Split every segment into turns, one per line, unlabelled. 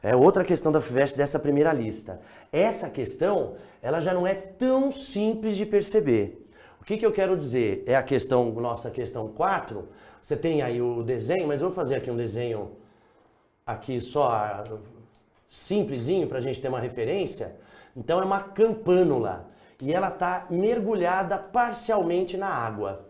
É outra questão da FUVEST dessa primeira lista. Essa questão, ela já não é tão simples de perceber. O que eu quero dizer? É a questão, nossa questão 4. Você tem aí o desenho, mas eu vou fazer aqui um desenho aqui só simplesinho para a gente ter uma referência. Então é uma campânula e ela está mergulhada parcialmente na água.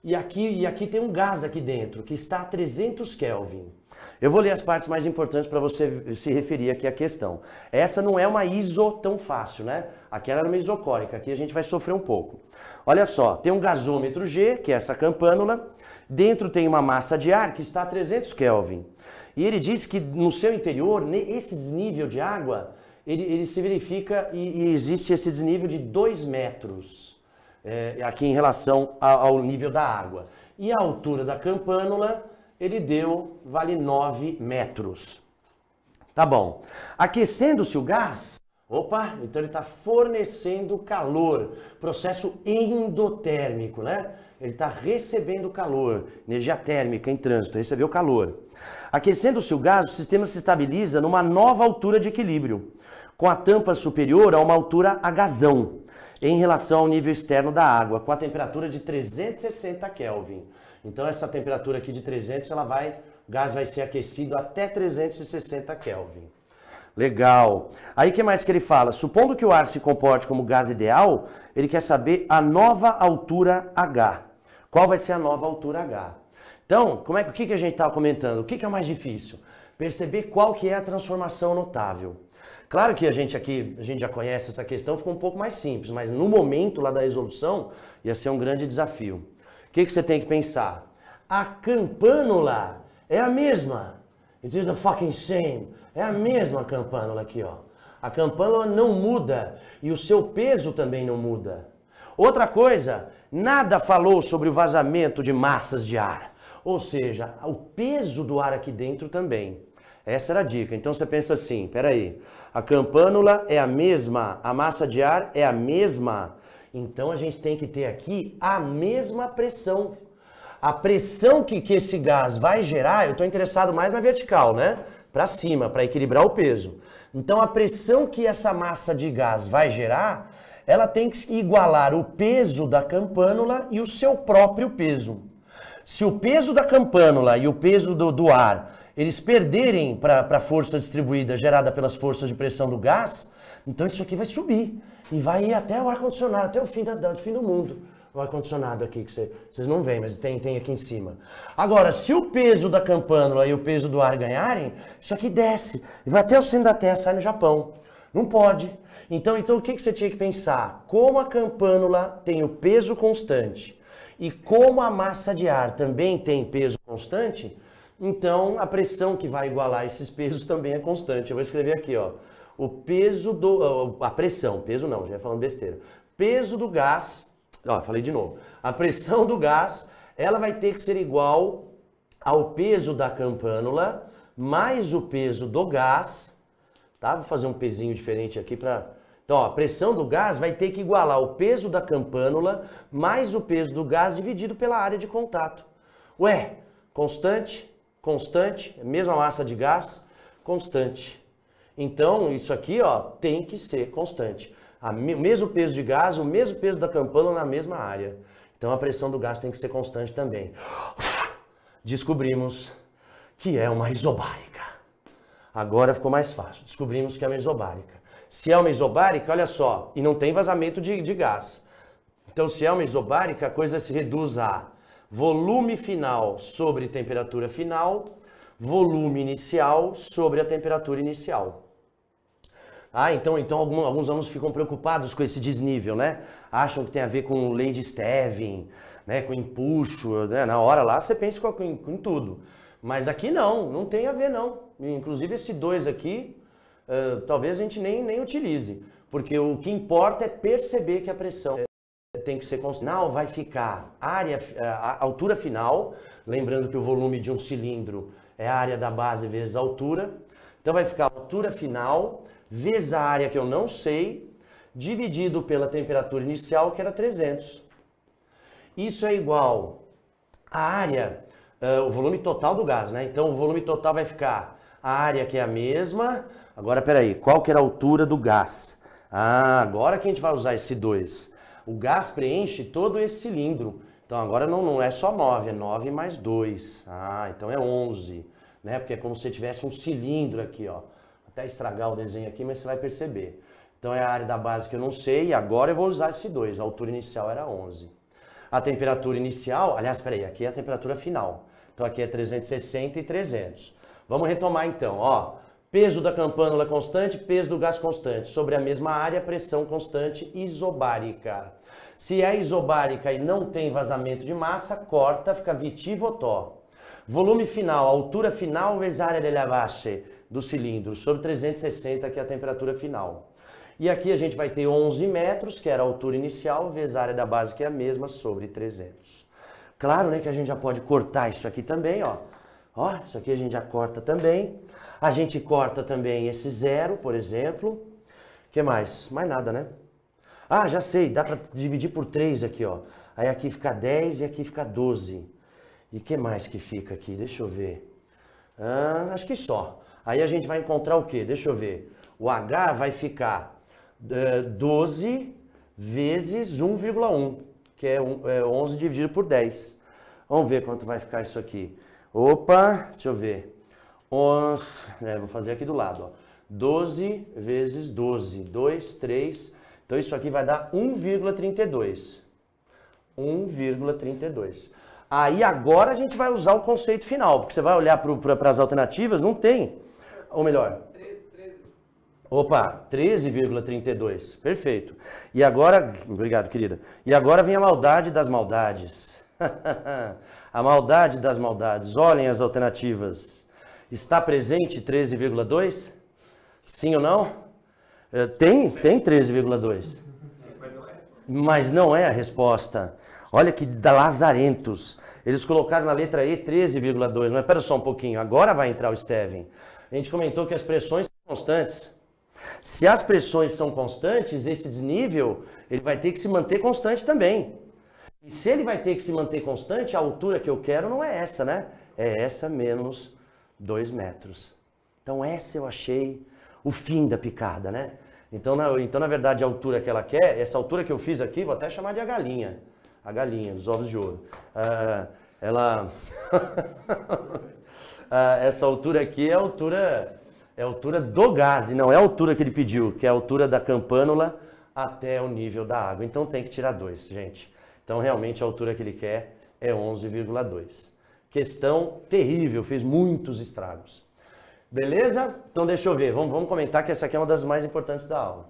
E aqui tem um gás aqui dentro que está a 300 Kelvin. Eu vou ler as partes mais importantes para você se referir aqui à questão. Essa não é uma iso tão fácil, né? Aquela era uma isocórica, aqui a gente vai sofrer um pouco. Olha só, tem um gasômetro G, que é essa campânula. Dentro tem uma massa de ar que está a 300 Kelvin. E ele diz que no seu interior, esse desnível de água, ele se verifica e existe esse desnível de 2 metros aqui em relação ao nível da água. E a altura da campânula, ele vale 9 metros. Tá bom. Aquecendo-se o gás, então ele está fornecendo calor, processo endotérmico, né? Ele está recebendo calor, energia térmica em trânsito, recebeu calor. Aquecendo-se o gás, o sistema se estabiliza numa nova altura de equilíbrio, com a tampa superior a uma altura a gasão, em relação ao nível externo da água, com a temperatura de 360 Kelvin. Então essa temperatura aqui de 300, o gás vai ser aquecido até 360 Kelvin. Legal. Aí o que mais que ele fala? Supondo que o ar se comporte como gás ideal, ele quer saber a nova altura H. Qual vai ser a nova altura H? Então, o que a gente estava comentando? O que é o mais difícil? Perceber qual que é a transformação notável. Claro que a gente já conhece essa questão, ficou um pouco mais simples, mas no momento lá da resolução ia ser um grande desafio. O que você tem que pensar? A campânula é a mesma. It is the fucking same. É a mesma campânula aqui, ó. A campânula não muda e o seu peso também não muda. Outra coisa, nada falou sobre o vazamento de massas de ar. Ou seja, o peso do ar aqui dentro também. Essa era a dica. Então você pensa assim, peraí, a campânula é a mesma, a massa de ar é a mesma. Então a gente tem que ter aqui a mesma pressão. A pressão que esse gás vai gerar, eu estou interessado mais na vertical, né? Para cima, para equilibrar o peso. Então a pressão que essa massa de gás vai gerar, ela tem que igualar o peso da campânula e o seu próprio peso. Se o peso da campânula e o peso do ar, eles perderem para a força distribuída gerada pelas forças de pressão do gás, então isso aqui vai subir e vai ir até o ar-condicionado, até o fim do mundo. O ar-condicionado aqui, que vocês não veem, mas tem aqui em cima. Agora, se o peso da campânula e o peso do ar ganharem, isso aqui desce e vai até o centro da Terra, sai no Japão. Não pode. Então o que você tinha que pensar? Como a campânula tem o peso constante e como a massa de ar também tem peso constante, então a pressão que vai igualar esses pesos também é constante. Eu vou escrever aqui, ó, o peso a pressão, peso não, já ia falando besteira. Peso do gás, ó, falei de novo. A pressão do gás, ela vai ter que ser igual ao peso da campânula mais o peso do gás, tá? Vou fazer um pezinho diferente aqui para... Então, ó, a pressão do gás vai ter que igualar o peso da campânula mais o peso do gás dividido pela área de contato. Ué, constante, mesma massa de gás, constante. Então, isso aqui, ó, tem que ser constante. O mesmo peso de gás, o mesmo peso da campânula na mesma área. Então, a pressão do gás tem que ser constante também. Descobrimos que é uma isobárica. Agora ficou mais fácil. Descobrimos que é uma isobárica. Se é uma isobárica, olha só, e não tem vazamento de gás. Então, se é uma isobárica, a coisa se reduz a volume final sobre temperatura final, volume inicial sobre a temperatura inicial. Então alguns alunos ficam preocupados com esse desnível, né? Acham que tem a ver com lei de Stevin, né? Com empuxo, né? Na hora lá você pensa em tudo. Mas aqui não tem a ver não. Inclusive esse 2 aqui, talvez a gente nem utilize. Porque o que importa é perceber que a pressão tem que ser constante. Não, vai ficar a altura final, lembrando que o volume de um cilindro é a área da base vezes a altura. Então vai ficar a altura final vezes a área que eu não sei, dividido pela temperatura inicial, que era 300. Isso é igual à área, o volume total do gás, né? Então o volume total vai ficar A área que é a mesma. Agora, peraí, qual que era a altura do gás? Ah, agora que a gente vai usar esse 2. O gás preenche todo esse cilindro. Então agora não é só 9, é 9 mais 2. Ah, então é 11, né? Porque é como se tivesse um cilindro aqui, ó. Até estragar o desenho aqui, mas você vai perceber. Então é a área da base que eu não sei e agora eu vou usar esse 2. A altura inicial era 11. A temperatura inicial, aliás, peraí, aqui é a temperatura final. Então aqui é 360 e 300. Vamos retomar então, ó. Peso da campânula constante, peso do gás constante. Sobre a mesma área, pressão constante isobárica. Se é isobárica e não tem vazamento de massa, corta, fica vitivotó. Volume final, altura final vezes área de lavache do cilindro, sobre 360, que é a temperatura final. E aqui a gente vai ter 11 metros, que era a altura inicial, vezes a área da base, que é a mesma, sobre 300. Claro, né, que a gente já pode cortar isso aqui também, ó. Ó, isso aqui a gente já corta também. A gente corta também esse 0, por exemplo. O que mais? Mais nada, né? Ah, já sei, dá para dividir por 3 aqui, ó. Aí aqui fica 10 e aqui fica 12. E o que mais que fica aqui? Deixa eu ver. Acho que só. Aí a gente vai encontrar o quê? Deixa eu ver. O H vai ficar 12 vezes 1,1, que é 11 dividido por 10. Vamos ver quanto vai ficar isso aqui. Opa, deixa eu ver. Vou fazer aqui do lado, ó. 12 vezes 12, 2, 3. Então isso aqui vai dar 1,32. 1,32. Aí agora a gente vai usar o conceito final, porque você vai olhar para as alternativas, não tem. Ou melhor, 13,32. Perfeito. E agora, obrigado, querida. E agora vem a maldade das maldades. A maldade das maldades. Olhem as alternativas. Está presente 13,2? Sim ou não? Tem 13,2. Mas não é a resposta. Olha que lazarentos. Eles colocaram na letra E 13,2. Mas espera só um pouquinho. Agora vai entrar o Steven. A gente comentou que as pressões são constantes. Se as pressões são constantes, esse desnível ele vai ter que se manter constante também. E se ele vai ter que se manter constante, a altura que eu quero não é essa, né? É essa menos 2 metros. Então essa eu achei o fim da picada, né? Então na verdade, a altura que ela quer, essa altura que eu fiz aqui, vou até chamar de a galinha dos ovos de ouro. Essa altura aqui é a altura do gás, e não é a altura que ele pediu, que é a altura da campânula até o nível da água. Então tem que tirar 2, gente. Então realmente a altura que ele quer é 11,2. Questão terrível, fez muitos estragos. Beleza? Então deixa eu ver, vamos comentar que essa aqui é uma das mais importantes da aula.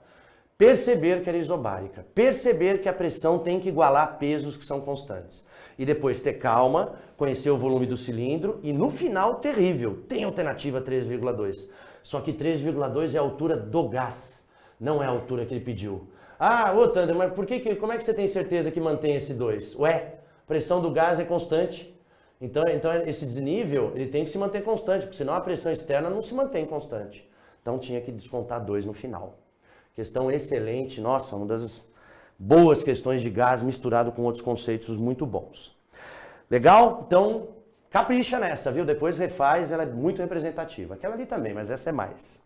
Perceber que era isobárica. Perceber que a pressão tem que igualar pesos que são constantes. E depois ter calma, conhecer o volume do cilindro e no final, terrível, tem alternativa 3,2. Só que 3,2 é a altura do gás, não é a altura que ele pediu. Ah, ô Tander, mas como é que você tem certeza que mantém esse 2? Ué, a pressão do gás é constante. Então esse desnível ele tem que se manter constante, porque senão a pressão externa não se mantém constante. Então tinha que descontar 2 no final. Questão excelente, nossa, uma das boas questões de gás misturado com outros conceitos muito bons. Legal? Então capricha nessa, viu? Depois refaz, ela é muito representativa. Aquela ali também, mas essa é mais.